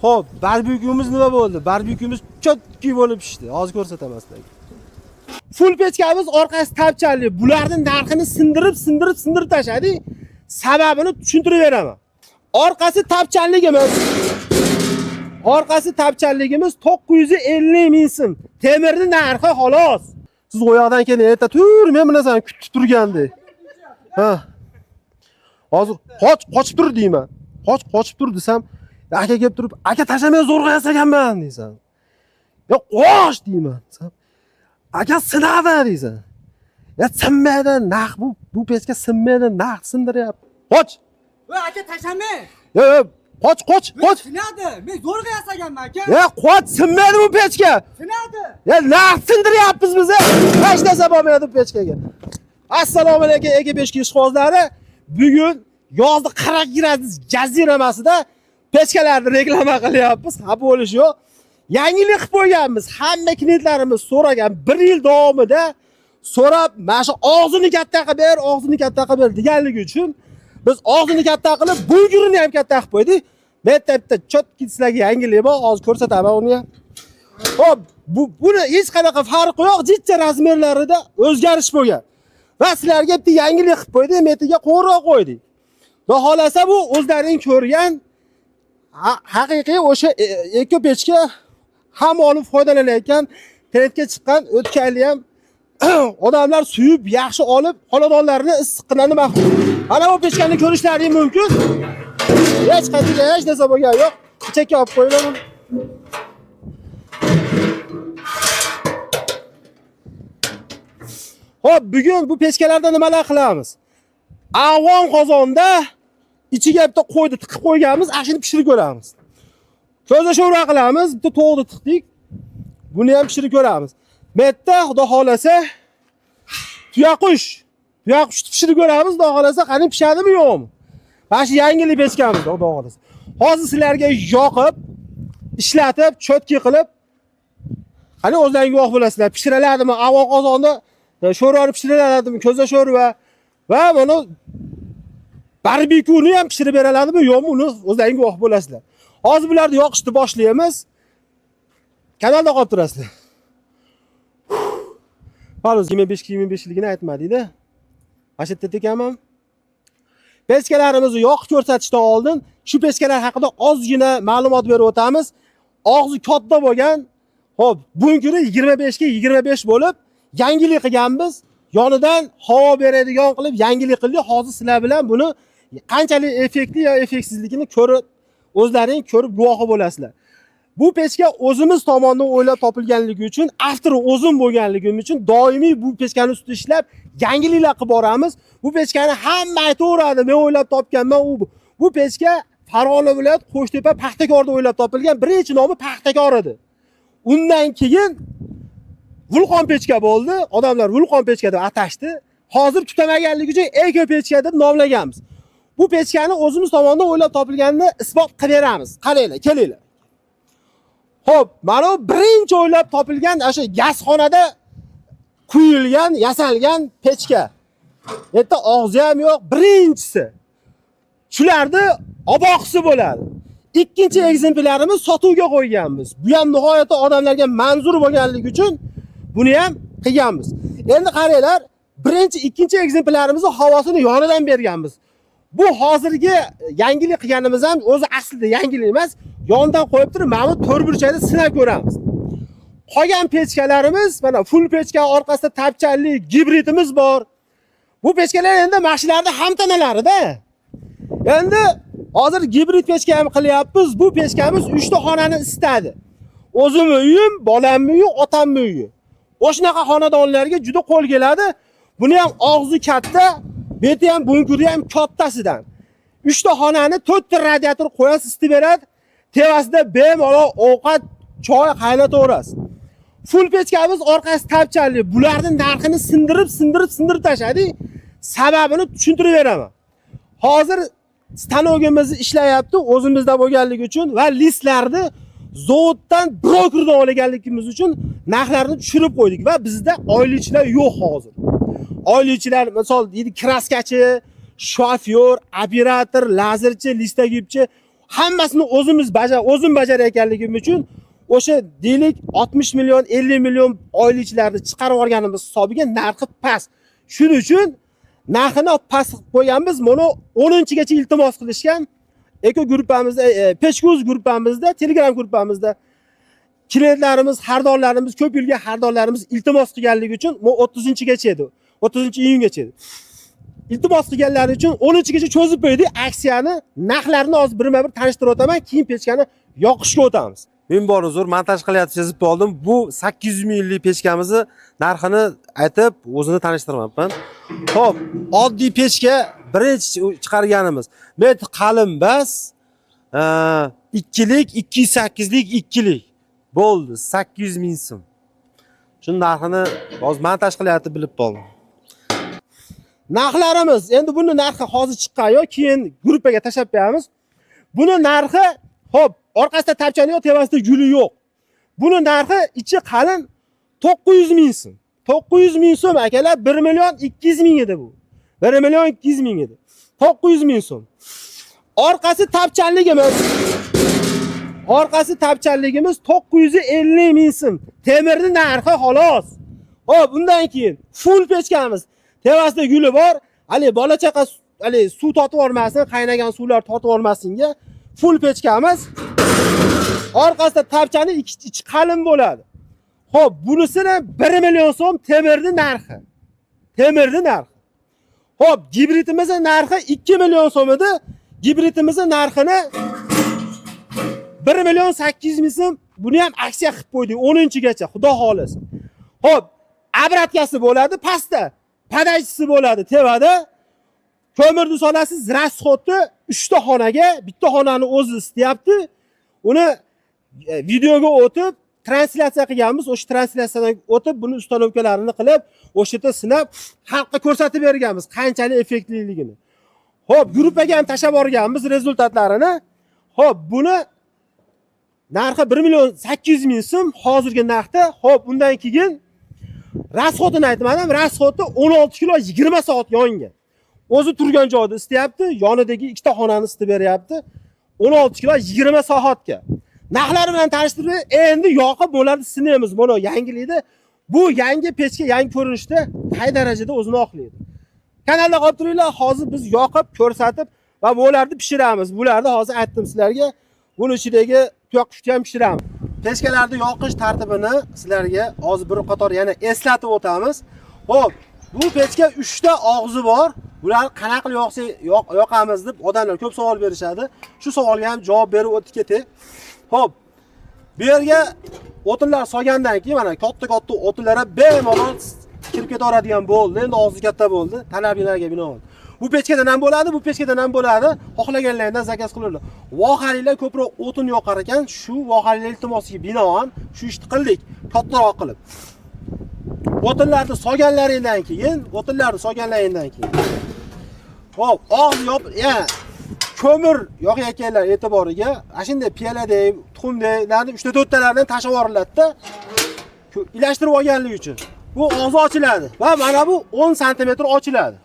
Xo'p, barbekuyimiz nima bo'ldi? Barbekuyimiz chotki bo'lib pishdi. Hozir ko'rsataman sizlarga. Full pechkamiz orqasi tapchali. Bularning narxini sindirib tashladik. Sababini tushuntirib beraman. Orqasi tapchanligimiz. 950 ming so'm. Temirning narxi xolos. Siz o'yoqdan keling, erta tur, men bu narsani kutib turgandi. Ha. Hozir qochib tur deyman. Qochib tur desam, aka kelib turib, aka tashlamay zo'rg'a yasaganman deysan. Yo, qoch deyman. Aka sinadi deysan. Ya sinmaydi, naq bu pechka sinmaydi, naq sindiryapti. Qoch. Voy aka tashlamay. Yo, qoch. Sinadi. Men zo'rg'a yasaganman aka. Ya qoch, sinmaydi bu pechka. Sinadi. Ya naq sindiryapmiz biz. Hech narsa bo'lmaydi bu pechkaga. Assalomu alaykum AK5 ishqibozlari. Bugun yozda qaraq girasiz jaziramasida pechkalarni reklama qilyapmiz. Ha bo'lish yo'q. Yangilik qilib qo'yganmiz. Hamma klientlarimiz so'ragan 1 yil davomida so'rab, mana shu og'zini katta qilib ber, deganligi uchun biz og'zini katta qilib, bungurini ham katta qilib qo'ydik. Bitta chotki sizlarga yangilik bor, hozir ko'rsataman uni ham. Hop, buni hech qanaqa farqi yo'q, jichcha razmerlarida o'zgarish bo'lgan. Va sizlarga bitta yangilik qilib qo'ydik, metiga qo'yroq qo'ydik. Xudo xolasa bu o'zlaring ko'rgan haqiqiy o'sha ekopechka ham olib foydalanayotgan, trendga chiqqan o'tganli ham odamlar suyib, yaxshi olib, xonadonlarini issiqqina nima qildi. Mana bu pechkani ko'rishlaring mumkin. Hech qanday hech narsa bo'lgan yo'q. Chekka olib qo'yinglar. Xo'p, bugun bu pechkalarda nimalar qilamiz? Afg'on qozonda ichiga bitta qo'yni tiqib qo'yganmiz, ashini pishirib ko'ramiz. Ko'za sho'rva qilamiz, bitta tovuqni tiqdik. Buni ham pishirib ko'ramiz. Metta xudo xolasa tuyaqush pishirib ko'ramiz, xudo xolasa qani pishadimi yo'qmi? Mana shu yangilik pechkamiz, xudo xolasa. Hozir sizlarga yoqib, ishlatib, chotki qilib qani o'zlaringiz guvoh bo'lasizlar. Pishiriladimi? Afg'on qozonda sho'rvani pishiriladimi? Ko'za sho'rva va mana barbekuni ham pishirib beraladimi yo'qmi? Uni o'zlaringiz guvoh bo'lasizlar. Hozir bularni yoqishni boshlaymiz. Kanalda qolib turasizlar. Hozir 25-25ligini aytmadingda. Ashitda ekanman. Pechkalarimizni yoqib ko'rsatishdan oldin shu pechkalar haqida ozgina ma'lumot berib o'tamiz. Og'zi katta bo'lgan, xo'p, bunkuni 25 ga 25 bo'lib, yangilik qilganmiz. Yonidan havo beradigan qilib yangilik qildik. Hozir sizlar bilan buni qanchalik effektli yo effektsizligini ko'rib, o'zlaring ko'rib guvohi bo'lasizlar. Bu pechka o'zimiz tomonidan o'ylab topilganligi uchun, avtori o'zim bo'lganligim uchun doimiy bu pechkani ustida ishlab, yangiliklar qilib boramiz. Bu pechkani hamma aytaveradi, men o'ylab topganman bu pechka Farg'ona viloyat Qo'shtepa Paxtakorda o'ylab topilgan, birinchi nomi Paxtakor edi. Undan keyin vulqon pechka bo'ldi. Odamlar vulqon pechka deb atashdi. Hozir tutamaganligi uchun eko pechka deb nomlaganmiz. Bu pechkani o'zimiz tomonidan o'ylab topilganini isbot qilib beramiz. Qaranglar, kelinglar. Xo'p, mana bu birinchi o'ylab topilgan o'sha gazxonada quyilgan, yasalgan pechka. Yerda og'zi ham yo'q, birinchisi. Shularni oboqisi bo'ladi. Ikkinchi ekzemplarimiz sotuvga qo'yganmiz. Bu ham nihoyatda odamlarga manzur bo'lganligi uchun buni ham qilganmiz. Endi qaranglar, birinchi, ikkinchi ekzemplarimizni havosini yonidan berganmiz. Bu hozirgi yangilik qilganimiz ham o'zi aslida yangilik emas, yondan qo'yib turib, mana bu to'rtburchakda sinab ko'ramiz. Qolgan pechkalarimiz mana full pechka, orqasida tapchanli gibridimiz bor. Bu pechkalar endi mashinalarda ham tanalarida. Endi hozir gibrid pechka ham qilyapmiz. Bu pechkamiz 3 ta xonani isitadi. O'zimni uyim, bolamni uyi, otamni uyi. O'shanaqa xonadonlarga juda qo'l keladi. Buni ham og'zi katta, beti ham bunkuri ham kattasidan. 3 ta xonani 4 ta radiator qo'yasiz, isitib beradi. Tevasida bemalol ovqat, choy qaynataverasiz. Full pechkamiz orqasi tapchanli. Bularning narxini sindirib tashladik. Sababini tushuntirib beraman. Hozir stanogimiz ishlayapti, o'zimizda bo'lganligi uchun va listlarni zavoddan brokerdan olganligimiz uchun narxlarni tushirib qo'ydik va bizda oylikchilar yo'q hozir. Oylikchilar, misol deydi, kraskachi, shofyor, operator, lazerchi, listagibchi, Hammasini o'zim bajarayotganligim uchun o'sha deylik 60 million, 50 million oyliklarni chiqarib olganimiz hisobiga narxi past. Shuning uchun narxini past qilib qo'yganmiz. Mana 10-gacha iltimos qilishgan. Eko gruppamizda, Peshko'z gruppamizda, Telegram gruppamizda klientlarimiz, xaridorlarimiz, ko'p yilga xaridorlarimiz iltimos qilganligi uchun 30-gacha edi. 30-iyungacha edi. Iltimos qilganlari uchun 10-gacha cho'zib qo'ydik aksiyani. Narxlarini hozir birma-bir tanishtirib o'taman, keyin pechkani yoqishga o'tamiz. Men bor uzr, montaj qilyapti, sezib qoldim. Bu 800 minglik pechkamizni narxini aytib, o'zini tanishtirmoqman. Xo'p, oddiy pechka birinchi chiqarganimiz. Met qalin bas, 2lik, 208lik, 2lik. Bo'ldi, 800 ming so'm. Shuni narxini hozir montaj qilyapti, bilib qoldim. Narxlarimiz, endi buni narxi hozir chiqqan yo, keyin gruppaga tashab qo'yamiz. Buni narxi, xo'p, orqasida tapchani yo'q, tevasida guli yo'q. Buni narxi ichi qalin 900 ming so'm. 900 ming so'm akalar, 1 million 200 ming edi bu. 1 million 200 ming edi. 900 ming so'm. Orqasi tapchanligimiz. Orqasi tapchanligimiz 950 ming so'm. Temirning narxi xolos. Xo'p, bundan keyin full pechkamiz. Tevasida guli bor. Hali bola chaqa suv totib olmasin, qaynagan suvlar totib olmasinga full pechkamiz. Orqasida tapchani ichi qalin bo'ladi. Xo'p, bunisini 1 million so'm temirning narxi. Temirning narxi. Xo'p, gibritimizning narxi 2 million so'm edi. Gibritimizning narxini 1 million 800 ming so'm. Buni ham aksiya qilib qo'ydik 10-gacha, xudo xolasa. Xo'p, abratkasi bo'ladi pastda. Padaychisi bo'ladi tevada. Ko'mirni solasiz, rasxodni 3 ta xonaga, bitta xonani o'zi istayapti. Uni videoga o'tib, translyatsiya qilganmiz. O'sha translyatsiyadan o'tib, buni ustanovkalarini qilib, o'sha yerda sinab, xalqqa ko'rsatib berganmiz, qanchalik effektliligini. Xo'p, gruppaga ham tashab borganmiz rezultatlarini. Xo'p, buni narxi 1 million 800 ming so'm hozirgi narxda. Xo'p, undan keyin rasxodini aytmadim. Rasxodi 16 kilo 20 soat yongan. O'zi turgan joyda istayapti, yonidagi ikkita xonani isitib beryapti. 16 kilo 20 soatga. Narxlari bilan tanishtirib, endi yoqib bo'ladi, sinamiz. Mana yangilikda bu yangi pechka, yangi ko'rinishda qay darajada o'zini oqlaydi. Kanalda qolib turinglar, hozir biz yoqib, ko'rsatib va bularni pishiramiz. Bularni hozir aytdim sizlarga. Buni ichidagi tuyoqni ham pishiramiz. Pechkalarni yoqish tartibini sizlarga hozir bir qator yana eslatib o'tamiz. Xo'p, bu pechka 3 ta og'zi bor. Bular qanaqa yoqsa yoqamiz deb odamlar ko'p savol berishadi. Shu savolga ham javob berib o'tib ketay. Xo'p, bu yerga o'tinlar solgandan keyin mana katta-katta o'tinlar bemalol kirib ketaveradigan bo'ldi. Endi og'zi katta bo'ldi, talablarga binoan. Bu pechkadan ham bo'ladi, bu pechkadan ham bo'ladi. Xohlaganlaringizdan zakaz qilinglar. Voharinglar ko'proq o'tin yoqar ekan, shu voharinglar iltimosiga binoan shu ishni qildik, kattaroq qilib. O'tinlarni solganlaringdan keyin, hop, og'zi yopib, ko'mir yoqayotganlar e'tiboriga, shunday piyoladek, tuxumdeklarni 3-4 talardan tashib yuboriladi-da, ilashtirib olganlik uchun. Bu og'zi ochiladi va mana bu 10 sm ochiladi.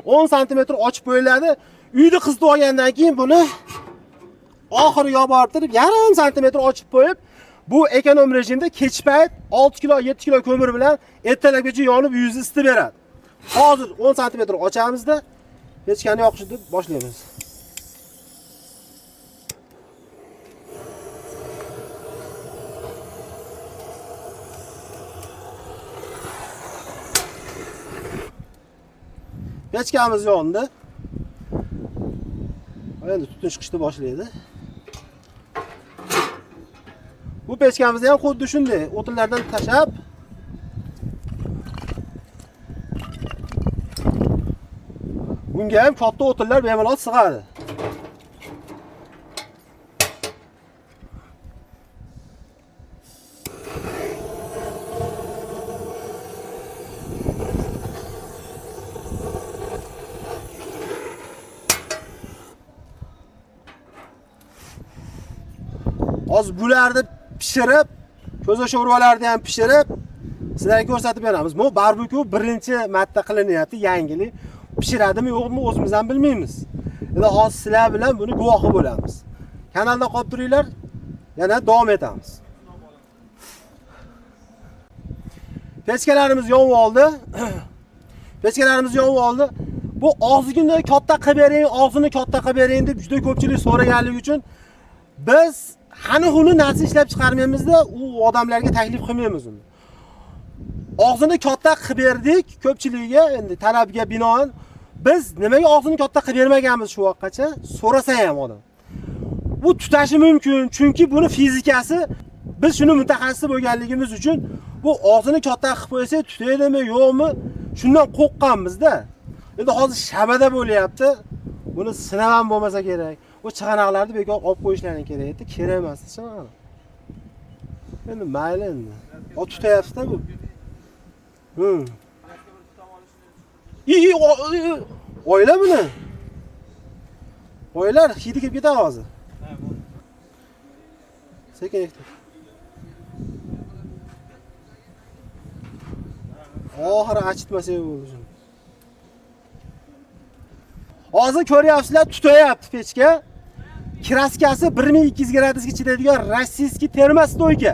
10 sm ochib qo'yiladi. Uyni qizitib olgandan keyin buni oxiri yoborib turib, 1/2 sm ochib qo'yib, bu ekonom rejimda kech payt 6 kilo, 7 kilo ko'mir bilan ertalabgacha yonib yuzni isitib beradi. Hozir 10 sm ochamizda pechkani yoqishni boshlaymiz. Pechkamiz yondi. Endi tutun chiqishni boshlaydi. Bu pechkamizni ham xuddi shunday o'tinlardan tashab bunga ham katta o'tinlar bemalol sig'adi. Hozir bularni pishirib, ko'za sho'rvalarni ham pishirib sizlarga ko'rsatib beramiz. Bu barbekyu birinchi marta qilinyapti, yangilik. Pishiradimi, yo'qmi o'zimiz ham bilmaymiz. Endi hozir sizlar bilan buni guvohi bo'lamiz. Kanalda qolib turinglar. Yana davom etamiz. Pechkalarimiz yonib oldi. Pechkalarimiz yonib oldi. Bu og'zini katta qilib bering, og'zini katta qilib bering deb juda ko'pchilik so'raganligi uchun biz xani-xuni narsa ishlab chiqarmaymiz-da, u odamlarga taklif qilmaymiz uni. Og'zini katta qilib berdik, ko'pchiligiga endi talabga binoan biz nimaga og'zini katta qilib bermaganmiz shu vaqtgacha so'rasa ham odam. Bu tutashi mumkin, chunki buni fizikasi biz shuni mutaxassis bo'lganligimiz uchun bu og'zini katta qilib qo'ysa tutaydimi, yo'qmi, shundan qo'rqqanmiz-da. Endi hozir shabada bo'lyapti. Buni sinab ham bo'lmasa kerak. O chig'anoqlarni bekor olib qo'yishlaring kerak edi. Kerak emas, chig'anoq. Endi mayli endi. O tutayapti-da bu. Oyla buni. Oylar hidi kelib ketadi hozir. Sekin ektir. Oxiri achitmasa bo'ldi. Hozir ko'ryapsizlar, tutayapti pechka. Kraskasi 1200 gradusga chidaydigan rossiyskiy termostoyka.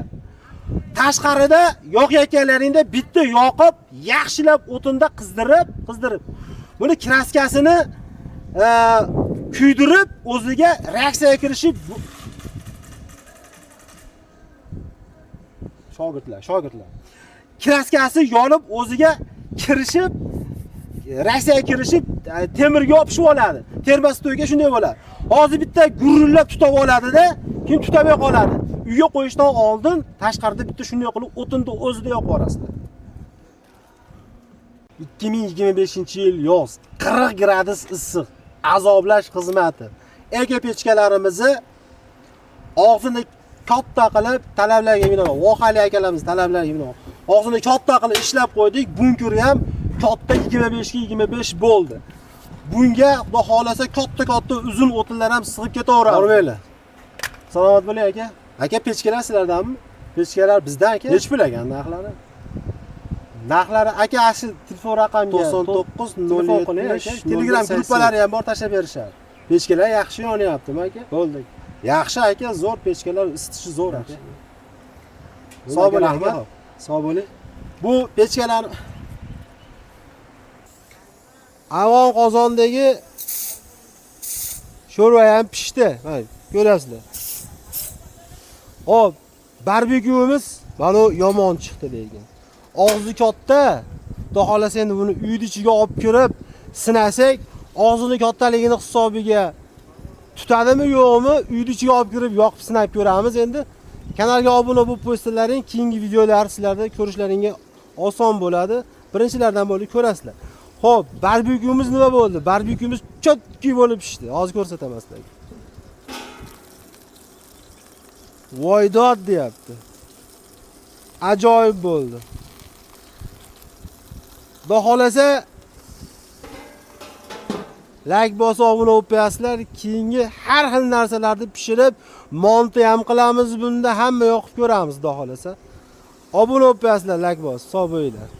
Tashqarida yoq yakkanlaringda bitta yoqib, yaxshilab o'tinda qizdirib. Buni kraskasini kuydirib, o'ziga reaksiyaga kirishib shogirdlar. Kraskasi yonib, o'ziga kirishib, reaksiyaga kirishib, temirga yopishib oladi. Termostoyga shunday bo'ladi. Hozir bitta gurillab tutib oladi-da, keyin tutamay qoladi. Uyga qo'yishdan oldin tashqarida bitta shunday qilib o'tinni o'zida yoqib yuborasizlar. 2025-yil yoz, 40 gradus issiq, azoblash xizmati. Aka pechkalarimizni og'zini katta qilib talablarga binoan, vohali akalarimiz talablariga binoan og'zini katta qilib ishlab qo'ydik. Bunkuri ham katta 25 ga 25 bo'ldi. Bunga xudo xolasa katta uzun o'tinlar ham sig'ib ketaveradi. Bormaylar. Salomat bo'ling aka. Aka pechkalar sizlardanmi? Pechkalar bizdan aka. Nech pul ekan narxlari? Narxlari aka asl telefon raqamiga 9907 Telegram gruppalari ham bor, tashlab berishadi. Pechkalar yaxshi yonyaptimi aka? Bo'ldi. Yaxshi aka, zo'r pechkalar, isitishi zo'r aka. Sog' bo'ling aka. Sog' bo'ling. Bu pechkalar Avon qozondagi sho'rva ham pishdi. Mana ko'ryapsizlar. Hop, barbekyuimiz mana yomon chiqdi lekin. Og'zi katta. Xudo xolasa endi buni uyning ichiga olib kirib sinasak, og'zini kattaligini hisobiga tutadimi yo'qmi, uyning ichiga olib kirib yoqib sinab ko'ramiz endi. Kanalga obuna bo'lib qo'ysalaring, keyingi videolar sizlarda ko'rishlaringga oson bo'ladi. Birinchilardan bo'lib ko'rasizlar. Xo'p, barbekyuimiz nima bo'ldi? Barbekyuimiz chotki bo'lib pishdi. Hozir ko'rsataman sizlarga. Voydod deyapti. Ajoyib bo'ldi. Xudo xolasa like bosib obuna bo'lib qo'yasizlar. Keyingi har xil narsalarni pishirib, monta ham qilamiz bunda, hamma yoqib ko'ramiz xudo xolasa. Obuna bo'lib qo'yasizlar, like bosib, sog' bo'linglar.